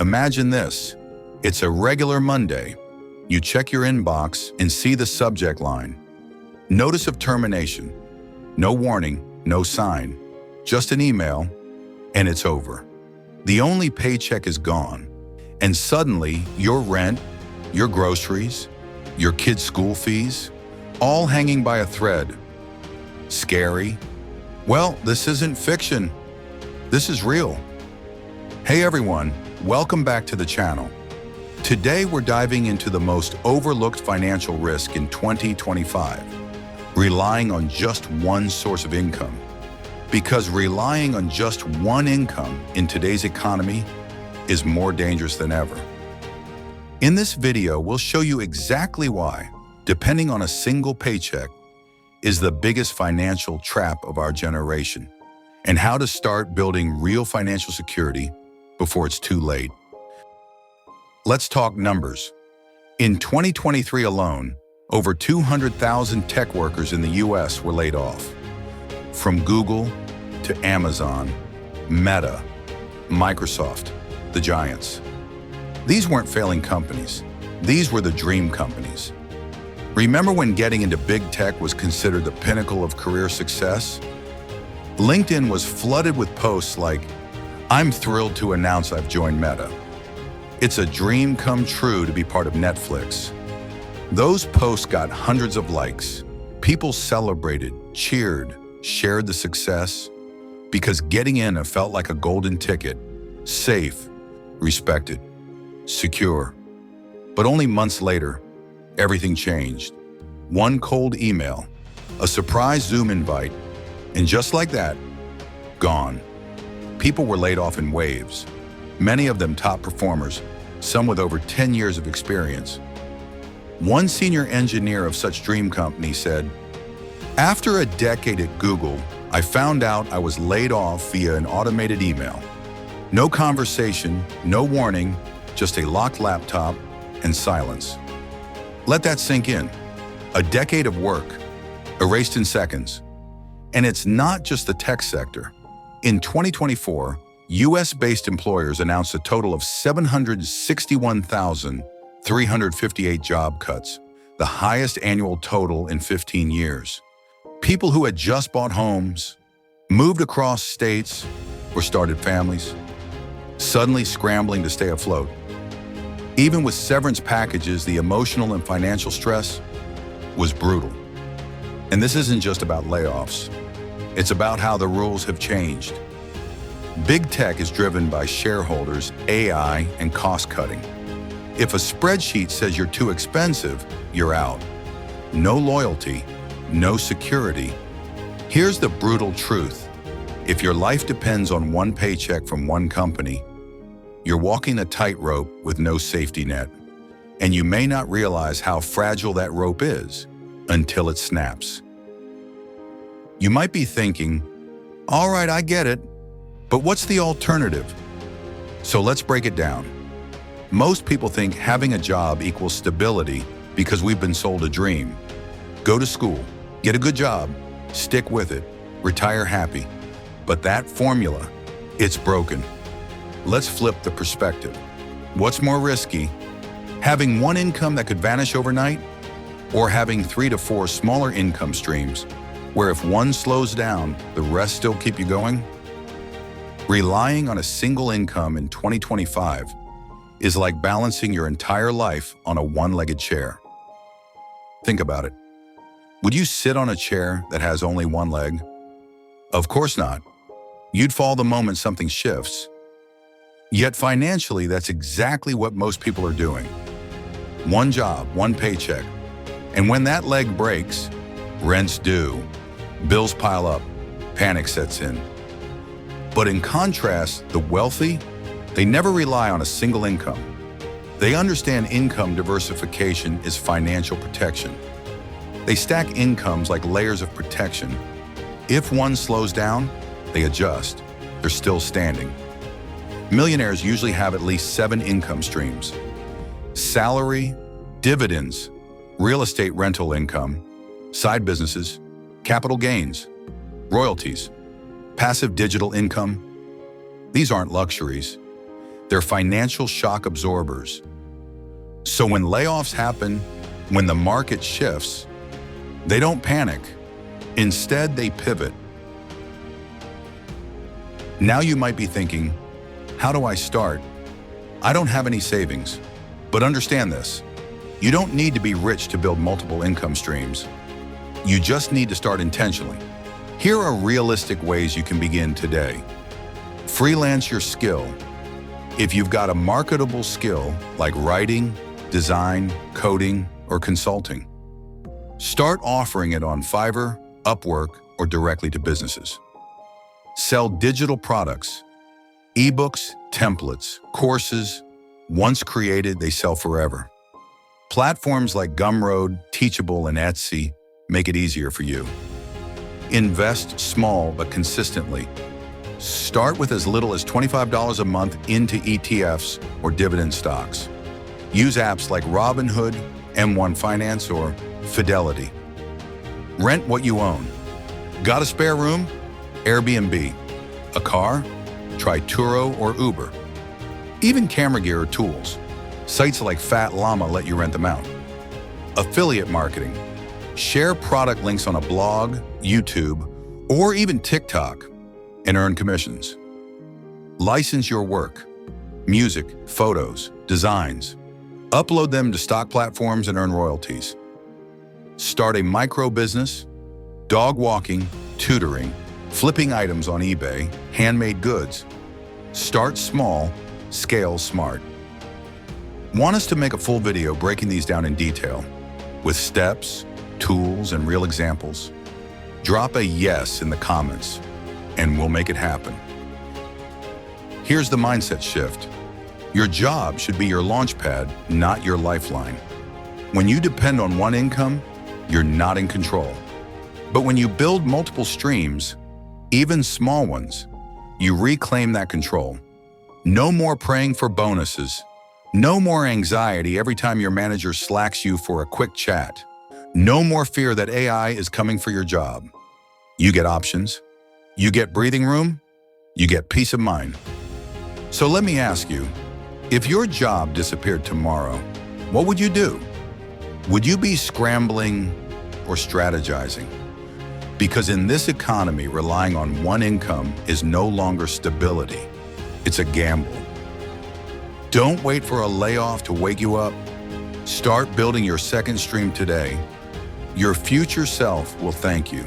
Imagine this. It's a regular Monday. You check your inbox and see the subject line. Notice of termination. No warning, no sign. Just an email, and it's over. The only paycheck is gone. And suddenly, your rent, your groceries, your kids' school fees, all hanging by a thread. Scary? Well, this isn't fiction. This is real. Hey everyone, welcome back to the channel. Today we're diving into the most overlooked financial risk in 2025, relying on just one source of income. Because relying on just one income in today's economy is more dangerous than ever. In this video, we'll show you exactly why depending on a single paycheck is the biggest financial trap of our generation, and how to start building real financial security before it's too late. Let's talk numbers. In 2023 alone, over 200,000 tech workers in the US were laid off. From Google to Amazon, Meta, Microsoft, the giants. These weren't failing companies. These were the dream companies. Remember when getting into big tech was considered the pinnacle of career success? LinkedIn was flooded with posts like, "I'm thrilled to announce I've joined Meta. It's a dream come true to be part of Netflix." Those posts got hundreds of likes. People celebrated, cheered, shared the success, because getting in felt like a golden ticket, safe, respected, secure. But only months later, everything changed. One cold email, a surprise Zoom invite, and just like that, gone. People were laid off in waves, many of them top performers, some with over 10 years of experience. One senior engineer of such dream company said, "After a decade at Google, I found out I was laid off via an automated email. No conversation, no warning, just a locked laptop and silence." Let that sink in. A decade of work, erased in seconds. And it's not just the tech sector. In 2024, US-based employers announced a total of 761,358 job cuts, the highest annual total in 15 years. People who had just bought homes, moved across states, or started families, suddenly scrambling to stay afloat. Even with severance packages, the emotional and financial stress was brutal. And this isn't just about layoffs. It's about how the rules have changed. Big tech is driven by shareholders, AI, and cost cutting. If a spreadsheet says you're too expensive, you're out. No loyalty, no security. Here's the brutal truth. If your life depends on one paycheck from one company, you're walking a tightrope with no safety net, and you may not realize how fragile that rope is until it snaps. You might be thinking, "All right, I get it, but what's the alternative?" So let's break it down. Most people think having a job equals stability because we've been sold a dream. Go to school, get a good job, stick with it, retire happy. But that formula, it's broken. Let's flip the perspective. What's more risky? Having one income that could vanish overnight, or having 3 to 4 smaller income streams, where if one slows down, the rest still keep you going? Relying on a single income in 2025 is like balancing your entire life on a one-legged chair. Think about it. Would you sit on a chair that has only one leg? Of course not. You'd fall the moment something shifts. Yet financially, that's exactly what most people are doing. One job, one paycheck. And when that leg breaks, rent's due, bills pile up, panic sets in. But in contrast, the wealthy, they never rely on a single income. They understand income diversification is financial protection. They stack incomes like layers of protection. If one slows down, they adjust. They're still standing. Millionaires usually have at least 7 income streams: salary, dividends, real estate rental income, side businesses, capital gains, royalties, passive digital income. These aren't luxuries. They're financial shock absorbers. So when layoffs happen, when the market shifts, they don't panic. Instead, they pivot. Now you might be thinking, how do I start? I don't have any savings. But understand this, you don't need to be rich to build multiple income streams. You just need to start intentionally. Here are realistic ways you can begin today. Freelance your skill. If you've got a marketable skill like writing, design, coding, or consulting, start offering it on Fiverr, Upwork, or directly to businesses. Sell digital products, ebooks, templates, courses. Once created, they sell forever. Platforms like Gumroad, Teachable, and Etsy make it easier for you. Invest small but consistently. Start with as little as $25 a month into ETFs or dividend stocks. Use apps like Robinhood, M1 Finance, or Fidelity. Rent what you own. Got a spare room? Airbnb. A car? Try Turo or Uber. Even camera gear or tools. Sites like Fat Llama let you rent them out. Affiliate marketing. Share product links on a blog, YouTube, or even TikTok and earn commissions. License your work. Music, photos, designs. Upload them to stock platforms and earn royalties. Start a micro business, dog walking, tutoring, flipping items on eBay, handmade goods. Start small, scale smart. Want us to make a full video breaking these down in detail, with steps, tools, and real examples? Drop a yes in the comments, and we'll make it happen. Here's the mindset shift. Your job should be your launchpad, not your lifeline. When you depend on one income, you're not in control. But when you build multiple streams, even small ones, you reclaim that control. No more praying for bonuses. No more anxiety every time your manager slacks you for a quick chat. No more fear that AI is coming for your job. You get options. You get breathing room. You get peace of mind. So let me ask you, if your job disappeared tomorrow, what would you do? Would you be scrambling or strategizing? Because in this economy, relying on one income is no longer stability. It's a gamble. Don't wait for a layoff to wake you up. Start building your second stream today. Your future self will thank you.